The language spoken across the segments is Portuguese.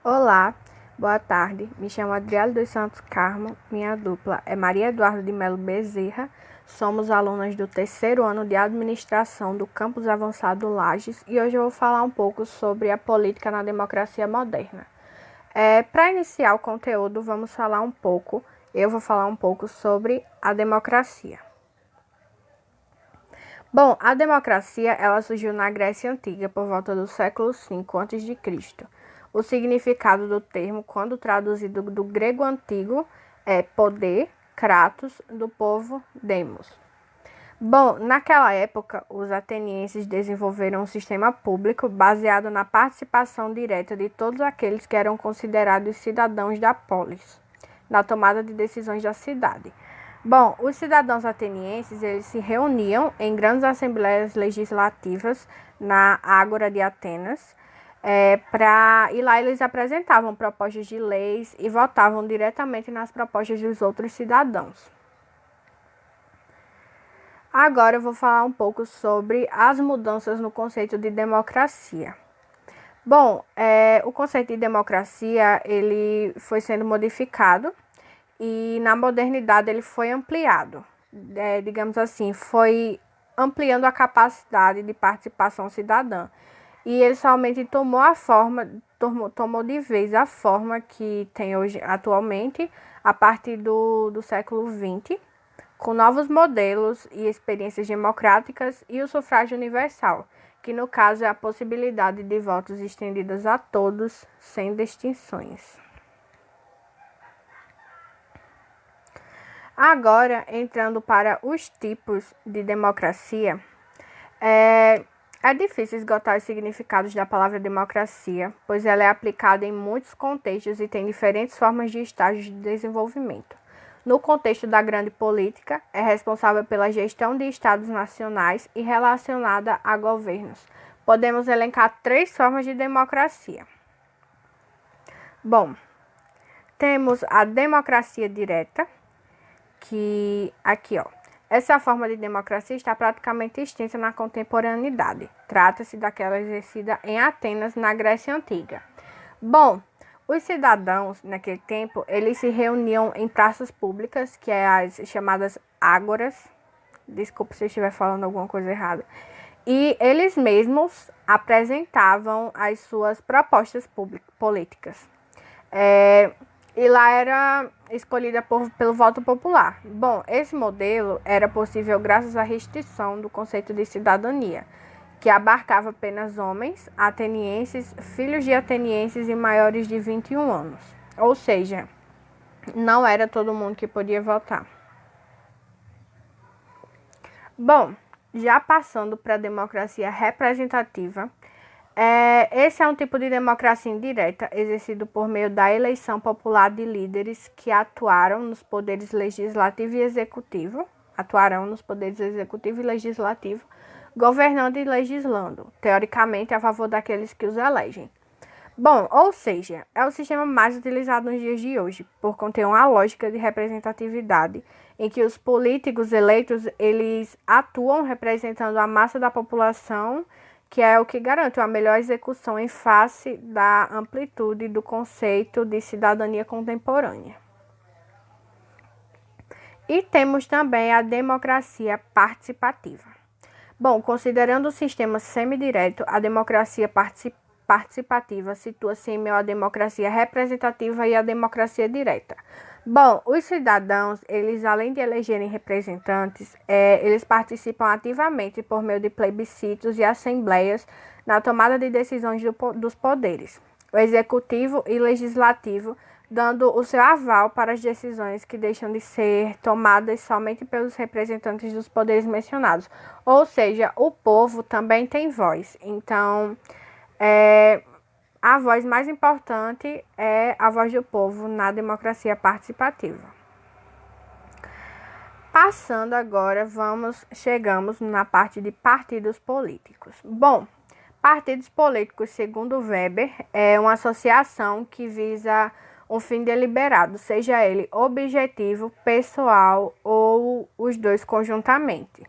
Olá, boa tarde. Me chamo Adriele dos Santos Carmo. Minha dupla é Maria Eduarda de Melo Bezerra. Somos alunas do terceiro ano de administração do Campus Avançado Lages e hoje eu vou falar um pouco sobre a política na democracia moderna. Para iniciar o conteúdo, eu vou falar um pouco sobre a democracia. Bom, a democracia ela surgiu na Grécia Antiga por volta do século V a.C. O significado do termo, quando traduzido do grego antigo, é poder, kratos, do povo, demos. Bom, naquela época, os atenienses desenvolveram um sistema público baseado na participação direta de todos aqueles que eram considerados cidadãos da polis, na tomada de decisões da cidade. Bom, os cidadãos atenienses eles se reuniam em grandes assembleias legislativas na Ágora de Atenas, e lá eles apresentavam propostas de leis e votavam diretamente nas propostas dos outros cidadãos. Agora eu vou falar um pouco sobre as mudanças no conceito de democracia. Bom, o conceito de democracia ele foi sendo modificado e na modernidade ele foi ampliado. Digamos assim, foi ampliando a capacidade de participação cidadã. E ele somente tomou de vez a forma que tem hoje atualmente, a partir do século XX, com novos modelos e experiências democráticas e o sufrágio universal, que no caso é a possibilidade de votos estendidas a todos, sem distinções. Agora, entrando para os tipos de democracia, é difícil esgotar os significados da palavra democracia, pois ela é aplicada em muitos contextos e tem diferentes formas de estágios de desenvolvimento. No contexto da grande política, é responsável pela gestão de estados nacionais e relacionada a governos. Podemos elencar 3 formas de democracia. Bom, temos a democracia direta, que aqui, essa forma de democracia está praticamente extinta na contemporaneidade. Trata-se daquela exercida em Atenas, na Grécia Antiga. Bom, os cidadãos, naquele tempo, eles se reuniam em praças públicas, que é as chamadas ágoras. Desculpe se eu estiver falando alguma coisa errada. E eles mesmos apresentavam as suas propostas políticas. E lá era escolhida pelo voto popular. Bom, esse modelo era possível graças à restrição do conceito de cidadania, que abarcava apenas homens, atenienses, filhos de atenienses e maiores de 21 anos. Ou seja, não era todo mundo que podia votar. Bom, já passando para a democracia representativa, esse é um tipo de democracia indireta exercido por meio da eleição popular de líderes que atuarão nos poderes legislativo e executivo, governando e legislando, teoricamente a favor daqueles que os elegem. Bom, ou seja, é o sistema mais utilizado nos dias de hoje, por conter uma lógica de representatividade, em que os políticos eleitos, eles atuam representando a massa da população, que é o que garante a melhor execução em face da amplitude do conceito de cidadania contemporânea. E temos também a democracia participativa. Bom, considerando o sistema semidireto, a democracia participativa situa-se em meio à democracia representativa e à democracia direta. Bom, os cidadãos, eles além de elegerem representantes, eles participam ativamente por meio de plebiscitos e assembleias na tomada de decisões dos poderes, o executivo e legislativo, dando o seu aval para as decisões que deixam de ser tomadas somente pelos representantes dos poderes mencionados. Ou seja, o povo também tem voz. Então, a voz mais importante é a voz do povo na democracia participativa. Passando agora, chegamos na parte de partidos políticos. Bom, partidos políticos, segundo Weber, é uma associação que visa um fim deliberado, seja ele objetivo, pessoal ou os dois conjuntamente.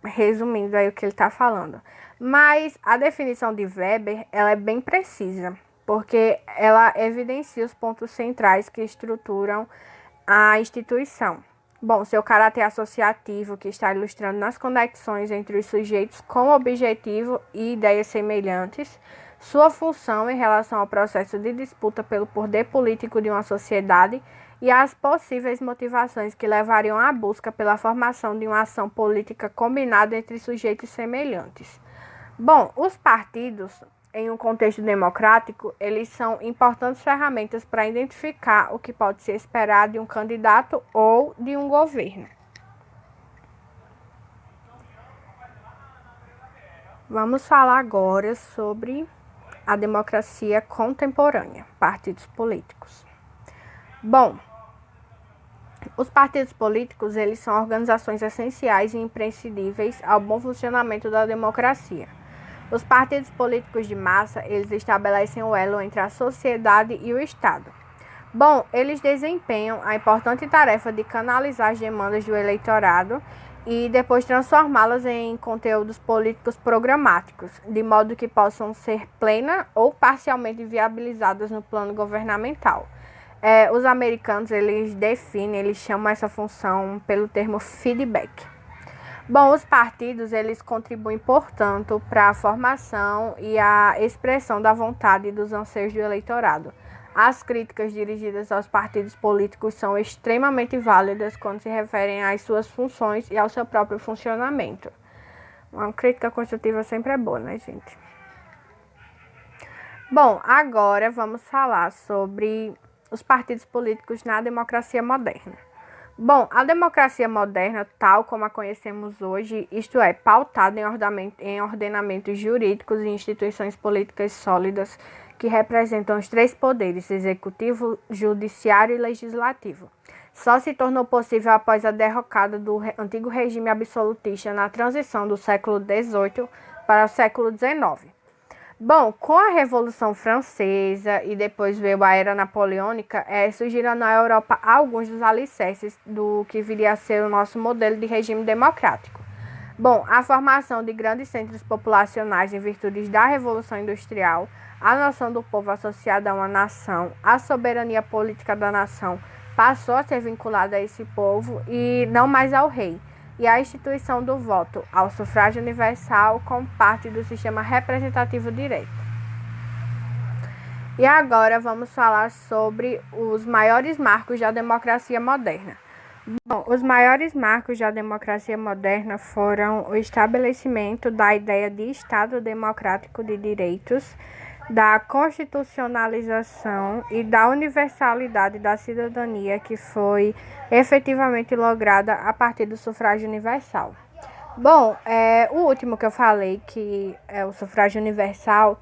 Resumindo aí o que ele está falando. Mas a definição de Weber, ela é bem precisa. porque ela evidencia os pontos centrais que estruturam a instituição. Bom, seu caráter associativo, que está ilustrando nas conexões entre os sujeitos com objetivo e ideias semelhantes, sua função em relação ao processo de disputa pelo poder político de uma sociedade e as possíveis motivações que levariam à busca pela formação de uma ação política combinada entre sujeitos semelhantes. Bom, os partidos, em um contexto democrático, eles são importantes ferramentas para identificar o que pode se esperar de um candidato ou de um governo. Vamos falar agora sobre a democracia contemporânea, partidos políticos. Bom, os partidos políticos, eles são organizações essenciais e imprescindíveis ao bom funcionamento da democracia. Os partidos políticos de massa, eles estabelecem o elo entre a sociedade e o Estado. Bom, eles desempenham a importante tarefa de canalizar as demandas do eleitorado e depois transformá-las em conteúdos políticos programáticos, de modo que possam ser plena ou parcialmente viabilizadas no plano governamental. Os americanos, eles chamam essa função pelo termo feedback. Bom, os partidos, eles contribuem, portanto, para a formação e a expressão da vontade e dos anseios do eleitorado. As críticas dirigidas aos partidos políticos são extremamente válidas quando se referem às suas funções e ao seu próprio funcionamento. Uma crítica construtiva sempre é boa, né, gente? Bom, agora vamos falar sobre os partidos políticos na democracia moderna. Bom, a democracia moderna, tal como a conhecemos hoje, isto é, pautada em ordenamentos jurídicos e instituições políticas sólidas que representam os três poderes, executivo, judiciário e legislativo. Só se tornou possível após a derrocada do antigo regime absolutista na transição do século XVIII para o século XIX. Bom, com a Revolução Francesa e depois veio a Era Napoleônica, surgiram na Europa alguns dos alicerces do que viria a ser o nosso modelo de regime democrático. Bom, a formação de grandes centros populacionais em virtude da Revolução Industrial, a noção do povo associada a uma nação, a soberania política da nação passou a ser vinculada a esse povo e não mais ao rei, e a instituição do voto ao sufrágio universal como parte do sistema representativo direto. E agora vamos falar sobre os maiores marcos da democracia moderna. Bom, os maiores marcos da democracia moderna foram o estabelecimento da ideia de Estado democrático de direitos, da constitucionalização e da universalidade da cidadania que foi efetivamente lograda a partir do sufrágio universal. Bom, o último que eu falei, que é o sufrágio universal,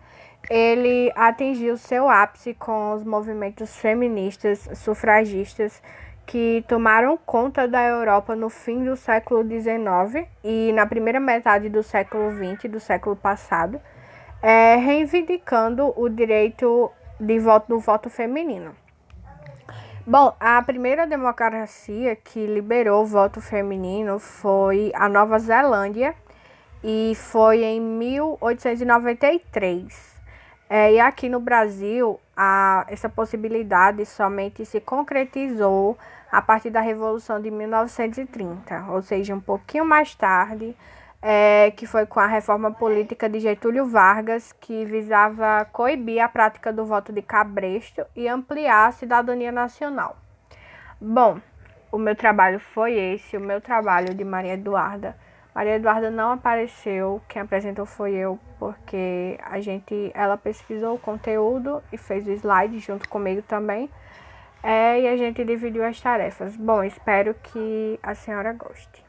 ele atingiu seu ápice com os movimentos feministas, sufragistas, que tomaram conta da Europa no fim do século XIX e na primeira metade do século XX, do século passado, reivindicando o direito de voto do voto feminino. Bom, a primeira democracia que liberou o voto feminino foi a Nova Zelândia e foi em 1893. E aqui no Brasil, essa possibilidade somente se concretizou a partir da Revolução de 1930, ou seja, um pouquinho mais tarde, que foi com a reforma política de Getúlio Vargas, que visava coibir a prática do voto de cabresto e ampliar a cidadania nacional. Bom, o meu trabalho foi esse, o meu trabalho de Maria Eduarda. Maria Eduarda não apareceu, quem apresentou foi eu, porque ela pesquisou o conteúdo e fez o slide junto comigo também, e a gente dividiu as tarefas. Bom, espero que a senhora goste.